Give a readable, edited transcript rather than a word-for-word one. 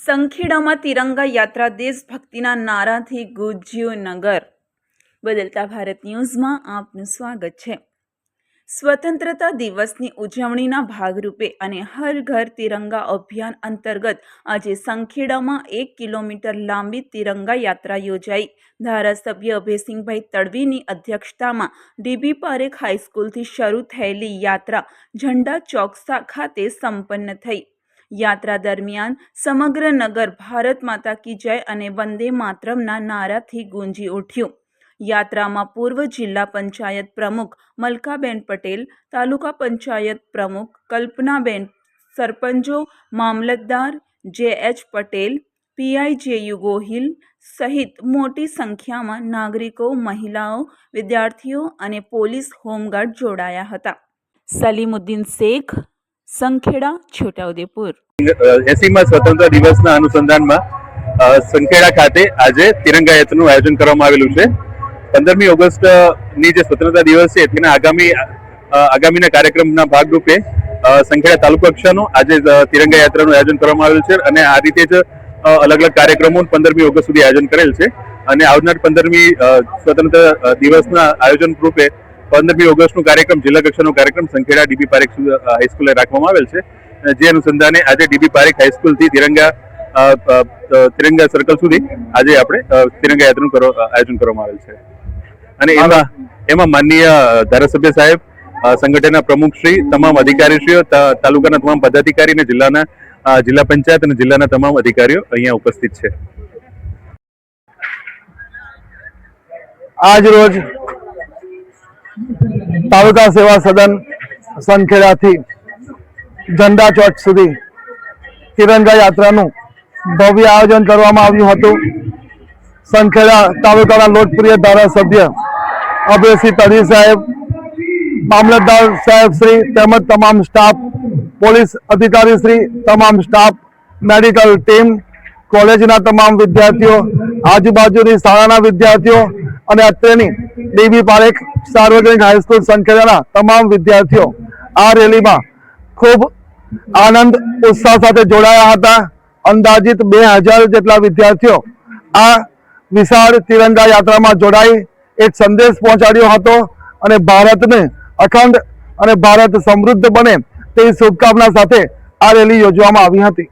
સંખેડામાં તિરંગા યાત્રા દેશભક્તિના નારાથી ગુંજ્યું નગર। બદલતા ભારત ન્યૂઝમાં આપનું સ્વાગત છે। સ્વતંત્રતા દિવસની ઉજવણીના ભાગરૂપે અને હર ઘર તિરંગા અભિયાન અંતર્ગત આજે સંખેડામાં 1 કિલોમીટર લાંબી તિરંગા યાત્રા યોજાઈ। ધારાસભ્ય અભયસિંહભાઈ તડવીની અધ્યક્ષતામાં ડીબી પારેખ હાઈસ્કૂલથી શરૂ થયેલી યાત્રા ઝંડા ચોક ખાતે સંપન્ન થઈ। યાત્રા દરમિયાન સમગ્ર નગર ભારત માતા કી જય અને વંદે માતરમના નારાથી ગુંજી ઉઠ્યું। યાત્રામાં પૂર્વ જિલ્લા પંચાયત પ્રમુખ મલકાબેન પટેલ, તાલુકા પંચાયત પ્રમુખ કલ્પનાબેન, સરપંચો, મામલતદાર જે.એચ. પટેલ, પીઆઈ.જે.યુ. ગોહિલ સહિત મોટી સંખ્યામાં નાગરિકો, મહિલાઓ, વિદ્યાર્થીઓ અને પોલીસ હોમગાર્ડ જોડાયા હતા। સલીમુદ્દીન શેખ, સંખેડા, છોટાઉદેપુર। 80મા સ્વતંત્ર દિવસના અનુસંધાનમાં સંખેડા ખાતે આજે તિરંગા યાત્રાનું આયોજન કરવામાં આવેલું છે। 15મી ઓગસ્ટની જે સ્વતંત્રતા દિવસ છે તેના આગામીના કાર્યક્રમના ભાગરૂપે સંખેડા તાલુકા કક્ષાનું આજે તિરંગા યાત્રાનું આયોજન કરવામાં આવેલ છે અને આ રીતે જ અલગ અલગ કાર્યક્રમો 15મી ઓગસ્ટ સુધી આયોજન કરેલ છે અને આવનાર 15મી સ્વતંત્ર દિવસના આયોજન રૂપે 15મી ઓગસ્ટનો કાર્યક્રમ જિલ્લા કક્ષાનો કાર્યક્રમ સંખેડા ડીબી પારેખ હાઈસ્કૂલે રાખવામાં આવેલ છે। જે અનુસંધાને આજે ડીબી પારેખ હાઈસ્કૂલથી તિરંગા સર્કલ સુધી આજે આપણે તિરંગા યાત્રાનું આયોજન કરવામાં આવેલ છે અને એમાં માનનીય ધારાસભ્ય સાહેબ, સંગઠનના પ્રમુખશ્રી, તમામ અધિકારીશ્રીઓ, તાલુકાના તમામ પદાધિકારી અને જિલ્લા પંચાયત અને જિલ્લાના તમામ અધિકારીઓ અહીંયા ઉપસ્થિત છે। આજ રોજ તાલુકા સેવા સદન સંખેડાથી ઝંડા ચોક સુધી તિરંગા યાત્રાનું ભવ્ય આયોજન કરવામાં આવ્યું હતું। સંખેડા તાલુકાના લોકપ્રિય ધારાસભ્ય અભયસિંહ તડવી સાહેબ, મામલતદાર સાહેબ શ્રી તેમજ તમામ સ્ટાફ, પોલીસ અધિકારી શ્રી, તમામ સ્ટાફ, મેડિકલ ટીમ, કોલેજના તમામ વિદ્યાર્થીઓ, આજુબાજુની શાળાના વિદ્યાર્થીઓ અને અત્રેની ડીબી પારેખ સાર્વજનિક હાઈસ્કૂલ સંખેડાના તમામ વિદ્યાર્થીઓ આ રેલીમાં ખૂબ આનંદ ઉત્સાહ સાથે જોડાયા હતા। અંદાજિત 2000 જેટલા વિદ્યાર્થીઓ આ વિશાળ તિરંગા યાત્રામાં જોડાઈ એક સંદેશ પહોંચાડ્યો હતો અને ભારતને અખંડ અને ભારત સમૃદ્ધ બને તેવી શુભકામના સાથે આ રેલી યોજવામાં આવી હતી।